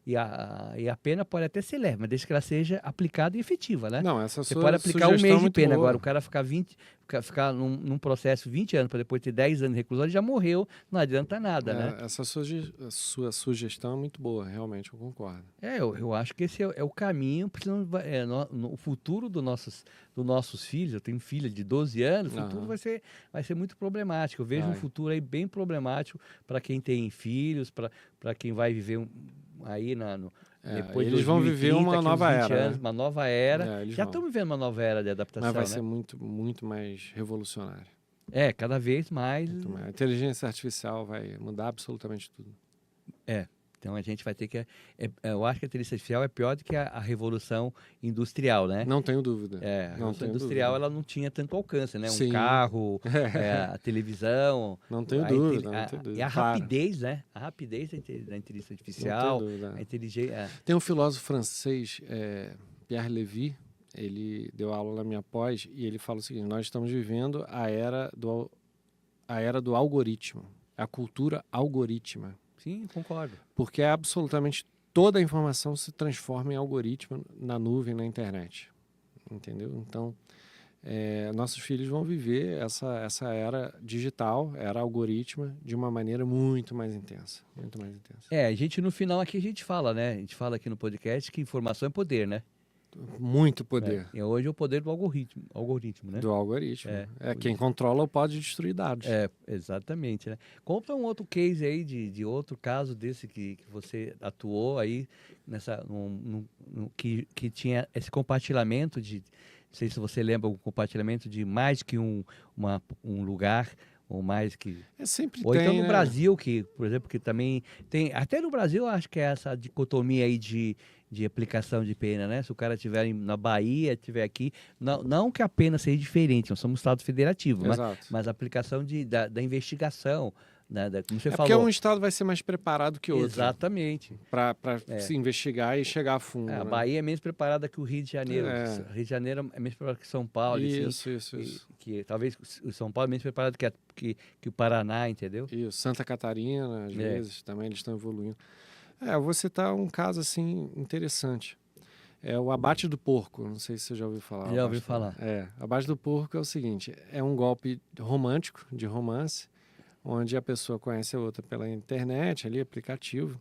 E a pena pode até ser leve, mas desde que ela seja aplicada e efetiva, né? Não, você pode aplicar um mês de pena. Agora, o cara ficar num processo 20 anos, para depois ter 10 anos de reclusão, ele já morreu, não adianta nada, né? Essa sua sugestão é muito boa, realmente, eu concordo. Eu acho que esse é o caminho, porque no futuro dos nossos filhos, eu tenho filha de 12 anos, o futuro vai ser muito problemático. Eu vejo um futuro aí bem problemático para quem tem filhos, para quem vai viver aí depois eles vão viver uma nova era. Anos, uma nova era. Já estão vivendo uma nova era de adaptação. Mas vai ser muito, muito mais revolucionário. Cada vez mais. A inteligência artificial vai mudar absolutamente tudo. Então a gente vai ter que... eu acho que a inteligência artificial é pior do que a revolução industrial, né? Não tenho dúvida. A revolução industrial ela não tinha tanto alcance, né? Sim. Um carro, a televisão. Não tenho dúvida. E a rapidez, né? A rapidez da inteligência artificial. Não tenho dúvida. A inteligência... Tem um filósofo francês, Pierre Lévy, ele deu aula na minha pós e ele fala o seguinte: nós estamos vivendo a era do algoritmo, a cultura algorítmica. Sim, concordo. Porque absolutamente toda a informação se transforma em algoritmo na nuvem, na internet. Entendeu? Então, nossos filhos vão viver essa era digital, era algoritma, de uma maneira muito mais intensa. Muito mais intensa. A gente no final aqui a gente fala, né? A gente fala aqui no podcast que informação é poder, né? muito poder. E hoje é o poder do algoritmo, né? Do algoritmo. Quem controla pode destruir dados. Exatamente, né? Conta um outro case aí de outro caso desse que você atuou aí, que tinha esse compartilhamento de, não sei se você lembra, um compartilhamento de mais que um lugar, ou mais que... Sempre ou tem, então no né? Brasil, que, por exemplo, que também tem... Até no Brasil, eu acho que é essa dicotomia aí de aplicação de pena, né? Se o cara estiver na Bahia, estiver aqui... Não que a pena seja diferente, nós somos um Estado federativo, mas a aplicação da investigação, né? Como você falou. Porque um Estado vai ser mais preparado que outro. Exatamente. Para se investigar e chegar a fundo. A né? Bahia é menos preparada que o Rio de Janeiro. O Rio de Janeiro é menos preparado que São Paulo. Isso. Que talvez o São Paulo é menos preparado que o Paraná, entendeu? Isso. Santa Catarina, às vezes, também eles estão evoluindo. Eu vou citar um caso assim interessante. É o abate do porco. Não sei se você já ouviu falar. Já ouvi falar. Abate do porco é o seguinte: é um golpe romântico, de romance, onde a pessoa conhece a outra pela internet, ali, aplicativo.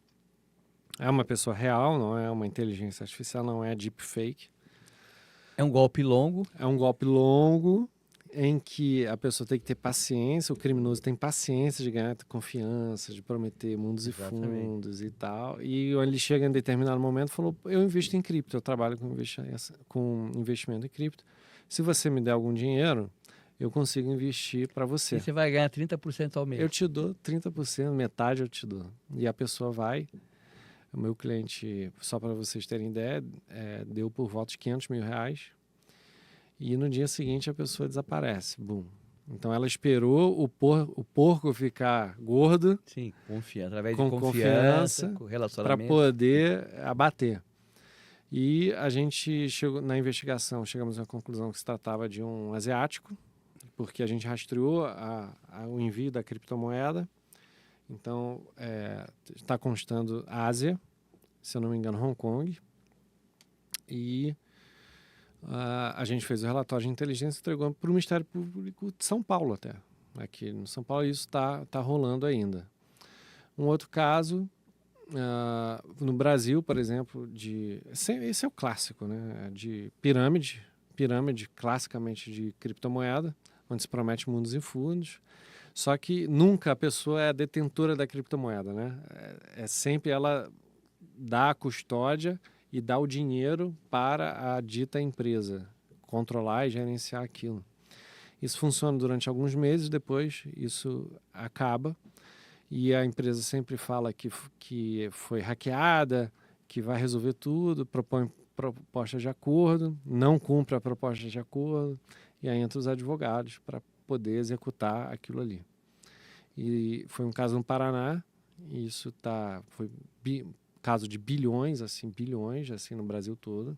É uma pessoa real, não é uma inteligência artificial, não é deepfake. É um golpe longo. É um golpe longo em que a pessoa tem que ter paciência, o criminoso tem paciência de ganhar confiança, de prometer mundos Exatamente. e fundos e tal. E ele chega em determinado momento e falou, eu invisto em cripto, eu trabalho com investimento em cripto. Se você me der algum dinheiro, eu consigo investir para você. E você vai ganhar 30% ao mês. Eu te dou 30%, metade eu te dou. E a pessoa vai... O meu cliente, só para vocês terem ideia, deu por volta de R$500 mil. E no dia seguinte a pessoa desaparece. Bum. Então ela esperou o porco ficar gordo. Sim, através de confiança, com relacionamento. Para poder abater. E a gente chegou na investigação, chegamos à conclusão que se tratava de um asiático, porque a gente rastreou o envio da criptomoeda. Então, está constando Ásia, se eu não me engano, Hong Kong. E a gente fez o relatório de inteligência e entregou para o Ministério Público de São Paulo até. Aqui no São Paulo isso está rolando ainda. Um outro caso, no Brasil, por exemplo, esse é o clássico, né? De pirâmide classicamente de criptomoeda, onde se promete mundos e fundos. Só que nunca a pessoa é a detentora da criptomoeda, né? Sempre ela dá a custódia e dá o dinheiro para a dita empresa controlar e gerenciar aquilo. Isso funciona durante alguns meses, depois isso acaba e a empresa sempre fala que foi hackeada, que vai resolver tudo, propõe proposta de acordo, não cumpre a proposta de acordo e aí entra os advogados para poder executar aquilo ali. E foi um caso no Paraná, e isso foi caso de bilhões assim no Brasil todo.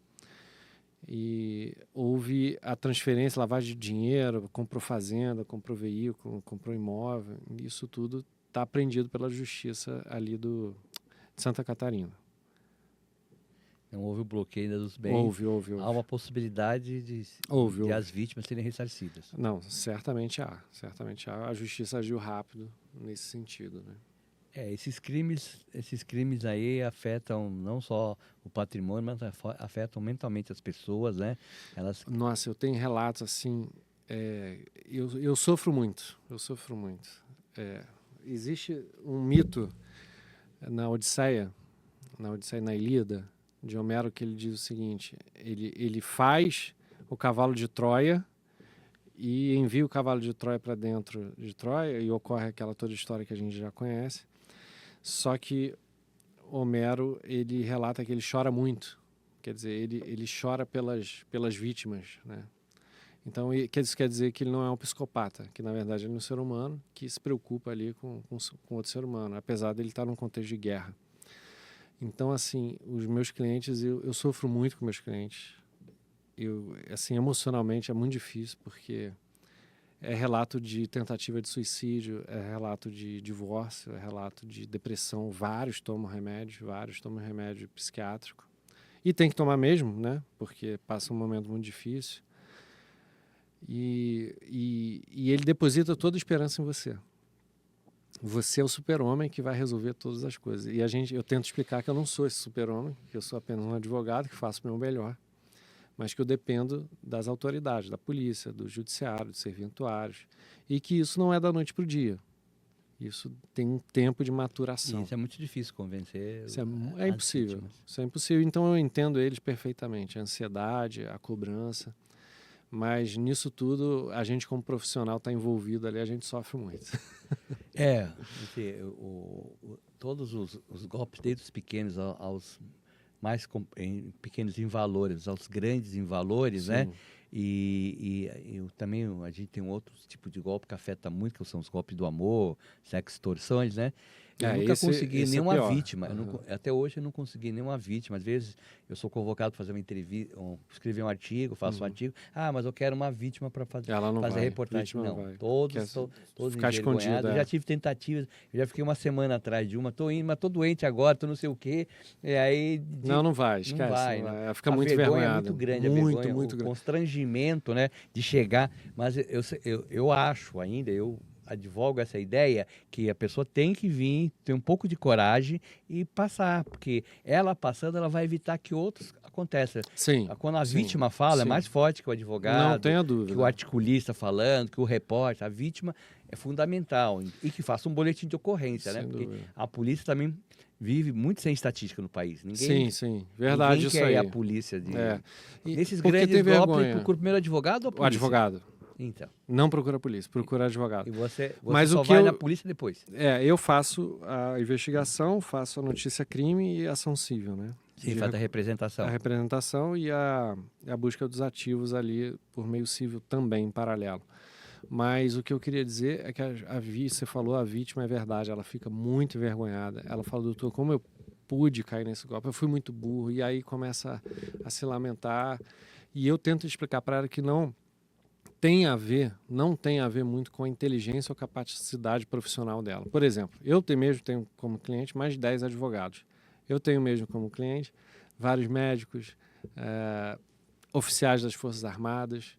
E houve a transferência, lavagem de dinheiro, comprou fazenda, comprou veículo, comprou imóvel, e isso tudo está apreendido pela justiça ali de Santa Catarina. Não houve o bloqueio dos bens. Houve. Há uma possibilidade de as vítimas serem ressarcidas. Não, certamente há. A justiça agiu rápido nesse sentido, né? Esses crimes aí afetam não só o patrimônio, mas afetam mentalmente as pessoas, né? Nossa, eu tenho relatos assim, eu sofro muito. Existe um mito na Odisseia, na Ilíada, de Homero, que ele diz o seguinte: ele faz o cavalo de Troia e envia o cavalo de Troia para dentro de Troia e ocorre aquela toda história que a gente já conhece. Só que Homero, ele relata que ele chora muito, quer dizer, ele chora pelas vítimas, né? Então isso quer dizer que ele não é um psicopata, que na verdade ele é um ser humano que se preocupa ali com outro ser humano, apesar dele estar num contexto de guerra. Então, assim, os meus clientes, eu sofro muito com meus clientes. Assim, emocionalmente é muito difícil, porque é relato de tentativa de suicídio, é relato de divórcio, é relato de depressão. Vários tomam remédio psiquiátrico. E tem que tomar mesmo, né? Porque passa um momento muito difícil. E ele deposita toda a esperança em você. Você é o super-homem que vai resolver todas as coisas. E eu tento explicar que eu não sou esse super-homem, que eu sou apenas um advogado que faço o meu melhor. mas que eu dependo das autoridades, da polícia, do judiciário, dos serventuários, e que isso não é da noite para o dia. Isso tem um tempo de maturação. E isso é muito difícil convencer Isso é as impossível. vítimas. Isso é impossível. Então eu entendo eles perfeitamente. A ansiedade, a cobrança. Mas nisso tudo, a gente como profissional está envolvido ali, a gente sofre muito. Todos os golpes, desde os pequenos aos mais pequenos em valores, aos grandes em valores, né? Sim. E também a gente tem um outro tipo de golpe que afeta muito, que são os golpes do amor, extorsões, né? Eu nunca consegui esse nenhuma é pior. vítima. Até hoje eu não consegui nenhuma vítima. Às vezes eu sou convocado para fazer uma entrevista, escrever um artigo, faço um artigo. Ah, mas eu quero uma vítima para fazer reportagem. Não, todos ficar escondido. Eu já tive tentativas, eu já fiquei uma semana atrás de uma. Tô indo, mas tô doente agora, tô não sei o quê. E aí... Não vai, esquece. Não vai, não né? vai. Fica muito vergonhado. É muito grande, muito, a vergonha, muito o grande. constrangimento, né, de chegar. Mas eu acho ainda, eu advogo essa ideia que a pessoa tem que vir, ter um pouco de coragem e passar, porque ela passando, ela vai evitar que outros aconteçam. Sim. Quando a vítima fala, é mais forte que o advogado, não tenha dúvida, que o articulista falando, que o repórter, a vítima é fundamental e que faça um boletim de ocorrência, né? Porque a polícia também vive muito sem estatística no país. Sim, verdade, ninguém isso quer aí. a polícia de... Nesses porque grandes golpes, vergonha. procura primeiro advogado ou a polícia? O advogado. Então. Não procura a polícia, procura advogado. E você Mas só vai na polícia depois? Eu faço a investigação, faço a notícia-crime e a ação cívil, né? Sim, faz a representação. A representação e a busca dos ativos ali por meio civil também, em paralelo. Mas o que eu queria dizer é que você falou, a vítima é verdade, ela fica muito envergonhada. Ela fala, doutor, como eu pude cair nesse golpe? Eu fui muito burro. E aí começa a se lamentar. E eu tento explicar para ela que não tem a ver muito com a inteligência ou capacidade profissional dela. Por exemplo, eu mesmo tenho como cliente mais de 10 advogados. Eu tenho mesmo como cliente vários médicos, oficiais das Forças Armadas,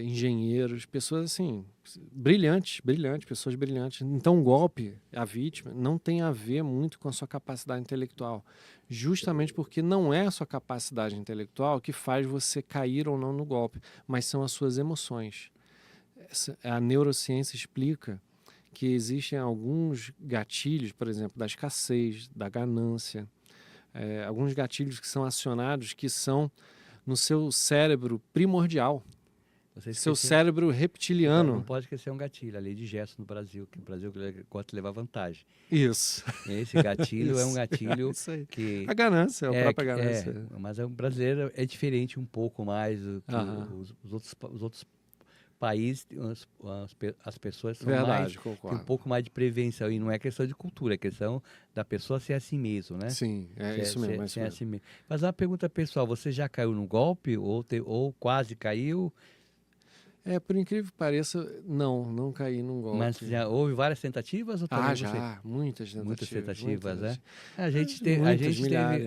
engenheiros, pessoas assim, brilhantes, pessoas brilhantes. Então o golpe, a vítima, não tem a ver muito com a sua capacidade intelectual, justamente porque não é a sua capacidade intelectual que faz você cair ou não no golpe, mas são as suas emoções. A neurociência explica que existem alguns gatilhos, por exemplo, da escassez, da ganância, alguns gatilhos que são acionados que são no seu cérebro primordial. Seu cérebro reptiliano. Não pode esquecer um gatilho, a lei de Gerson no Brasil, que o Brasil gosta de levar vantagem. Isso. Esse gatilho é um gatilho que... A ganância, a própria ganância. Mas o brasileiro é diferente um pouco mais do que os outros países, as pessoas são tem um pouco mais de prevenção, e não é questão de cultura, é questão da pessoa ser assim mesmo, né? Sim, isso mesmo. Assim mesmo. Mas uma pergunta pessoal, você já caiu num golpe ou quase caiu? Por incrível que pareça, não caí num golpe. Mas já houve várias tentativas? Ou já, muitas tentativas. Muitas tentativas, né? A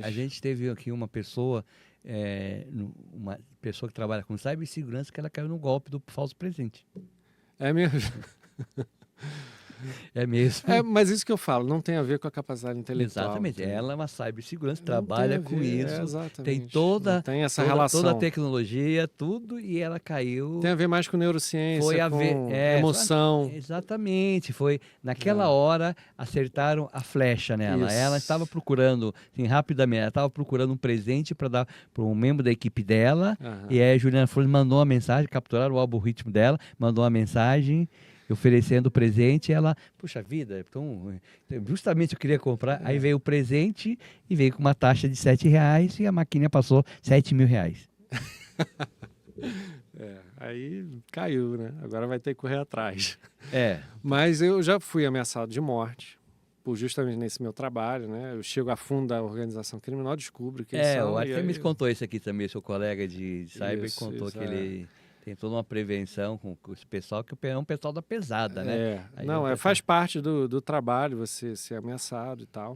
gente teve aqui uma pessoa que trabalha com cibersegurança, que ela caiu no golpe do falso presente. É mesmo? É mesmo. Mas isso que eu falo, não tem a ver com a capacidade intelectual. Exatamente. Ela é uma cibersegurança, trabalha com isso. Tem tem essa relação. Toda a tecnologia, tudo, e ela caiu. Tem a ver mais com neurociência, com emoção. Exatamente. Foi naquela hora, acertaram a flecha nela. Isso. Ela estava procurando, assim, rapidamente, ela estava procurando um presente para dar para um membro da equipe dela. E aí a Juliana Flores mandou uma mensagem, capturaram o algoritmo dela, mandou uma mensagem oferecendo o presente, ela, puxa vida, então, justamente eu queria comprar, aí veio o presente e veio com uma taxa de R$7 e a maquininha passou R$7.000. Aí caiu, né? Agora vai ter que correr atrás. Mas eu já fui ameaçado de morte, justamente nesse meu trabalho, né? Eu chego a fundo da organização criminal, descubro que eles são... Você me contou isso aqui também, seu colega de cyber contou que ele... Tem toda uma prevenção com esse pessoal, que é um pessoal da pesada, né? Faz parte do trabalho você ser ameaçado e tal.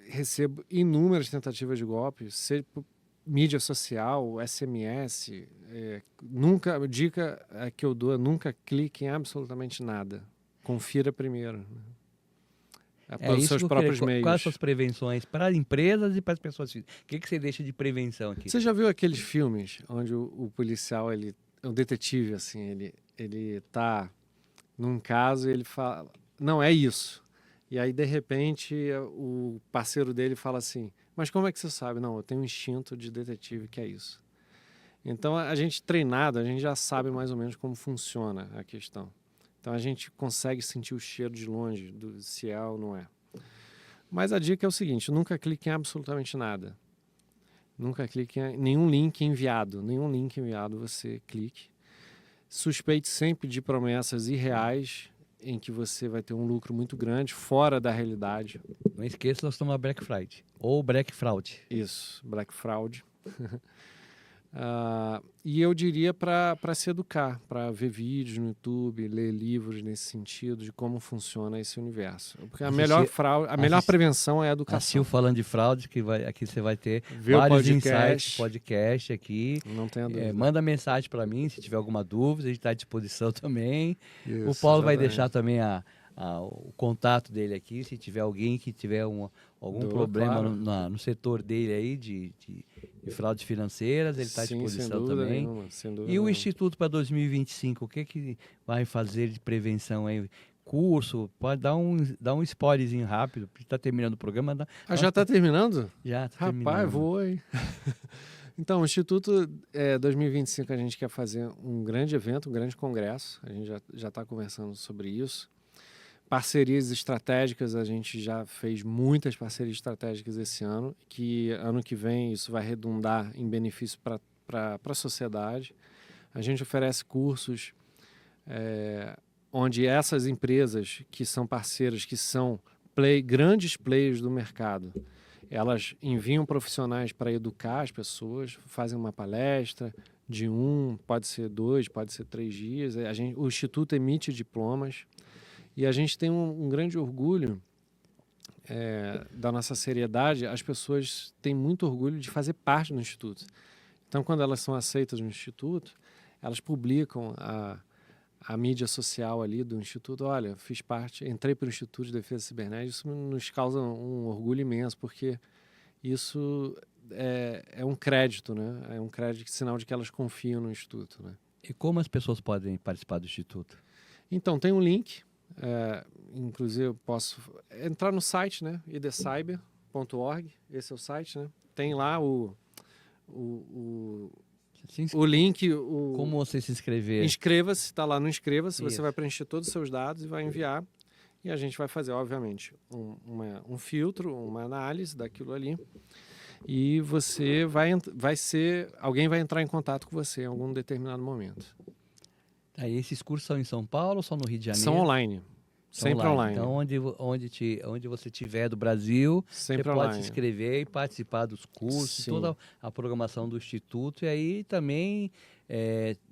Recebo inúmeras tentativas de golpe, seja por mídia social, SMS. A dica que eu dou é nunca clique em absolutamente nada. Confira primeiro. pelos seus próprios meios. Quais são as prevenções para empresas e para as pessoas físicas? O que você deixa de prevenção aqui? Você já viu aqueles filmes onde o policial, o detetive, assim, ele tá num caso e ele fala, não, é isso. E aí, de repente, o parceiro dele fala assim, mas como é que você sabe? Não, eu tenho um instinto de detetive que é isso. Então, a gente treinado, a gente já sabe mais ou menos como funciona a questão. Então, a gente consegue sentir o cheiro de longe, se é ou não é. Mas a dica é o seguinte, nunca clique em absolutamente nada. Nunca clique em nenhum link enviado. Nenhum link enviado você clique. Suspeite sempre de promessas irreais em que você vai ter um lucro muito grande, fora da realidade. Não esqueça, nós estamos na Black Friday. Ou Black Fraud. Isso, Black Fraud. E eu diria para se educar, para ver vídeos no YouTube, ler livros nesse sentido de como funciona esse universo. Porque a melhor prevenção é a educação. Assistiu falando de fraude, aqui você vai ter Ver vários insights, podcast aqui. Não tenha dúvida. Manda mensagem para mim se tiver alguma dúvida, a gente está à disposição também. Isso, o Paulo vai exatamente. deixar também o contato dele aqui, se tiver alguém que tiver algum problema claro. no setor dele aí de fraudes financeiras, ele está à disposição também. Sem dúvida E o nenhuma. Instituto para 2025, o que vai fazer de prevenção aí? Curso, pode dar um spoilerzinho rápido, porque está terminando o programa. Já está terminando? Já está Rapaz, terminando. voa, hein? Então, o Instituto 2025 a gente quer fazer um grande evento, um grande congresso. A gente já está conversando sobre isso. Parcerias estratégicas, a gente já fez muitas parcerias estratégicas esse ano, que ano que vem isso vai redundar em benefício para a sociedade. A gente oferece cursos onde essas empresas que são parceiras, que são grandes players do mercado, elas enviam profissionais para educar as pessoas, fazem uma palestra de pode ser 2, pode ser 3 dias. O Instituto emite diplomas. E a gente tem um grande orgulho da nossa seriedade. As pessoas têm muito orgulho de fazer parte do Instituto. Então, quando elas são aceitas no Instituto, elas publicam a mídia social ali do Instituto. Olha, fiz parte, entrei para o Instituto de Defesa Cibernética. Isso nos causa um orgulho imenso, porque isso é um crédito, né? É um crédito, sinal de que elas confiam no Instituto, né? E como as pessoas podem participar do Instituto? Então, tem um link. Inclusive eu posso entrar no site, né, idcyber.org, esse é o site, né, tem lá o link. Como você se inscrever? Inscreva-se, está lá no inscreva-se, Isso. você vai preencher todos os seus dados e vai enviar, e a gente vai fazer, obviamente, um filtro, uma análise daquilo ali, e você alguém vai entrar em contato com você em algum determinado momento. Aí esses cursos são em São Paulo ou só no Rio de Janeiro? São online. Sempre online. Então, onde você estiver do Brasil, sempre você online. pode se inscrever e participar dos cursos, toda a programação do Instituto. E aí também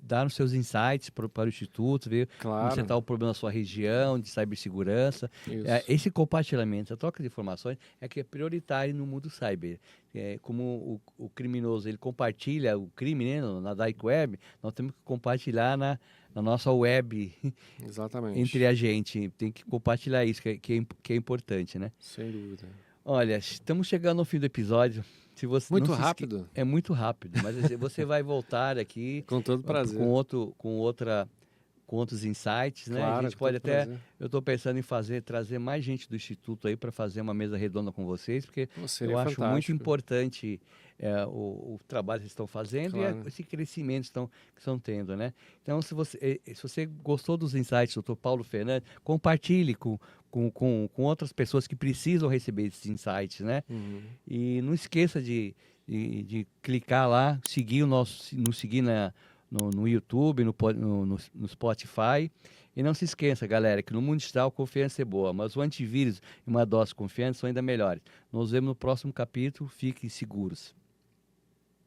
dar os seus insights para o Instituto, ver como você está o problema na sua região, de cibersegurança. Esse compartilhamento, a troca de informações é que é prioritário no mundo cyber. Como o criminoso ele compartilha o crime, né, na Dark Web, nós temos que compartilhar na nossa web. Exatamente. Entre a gente. Tem que compartilhar isso, que é importante, né? Sem dúvida. Olha, estamos chegando ao fim do episódio. Se você muito rápido. É muito rápido, mas você vai voltar aqui com todo prazer. Com outros insights, né? Claro, a gente pode até, eu estou pensando em trazer mais gente do Instituto aí para fazer uma mesa redonda com vocês, porque eu acho muito importante o trabalho que vocês estão fazendo e esse crescimento que estão tendo, né? Então, se você gostou dos insights do Dr. Paulo Fernandes, compartilhe com outras pessoas que precisam receber esses insights, né? E não esqueça de clicar lá, nos seguir no YouTube, no Spotify. E não se esqueça, galera, que no mundo digital a confiança é boa, mas o antivírus e uma dose de confiança são ainda melhores. Nos vemos no próximo capítulo. Fiquem seguros.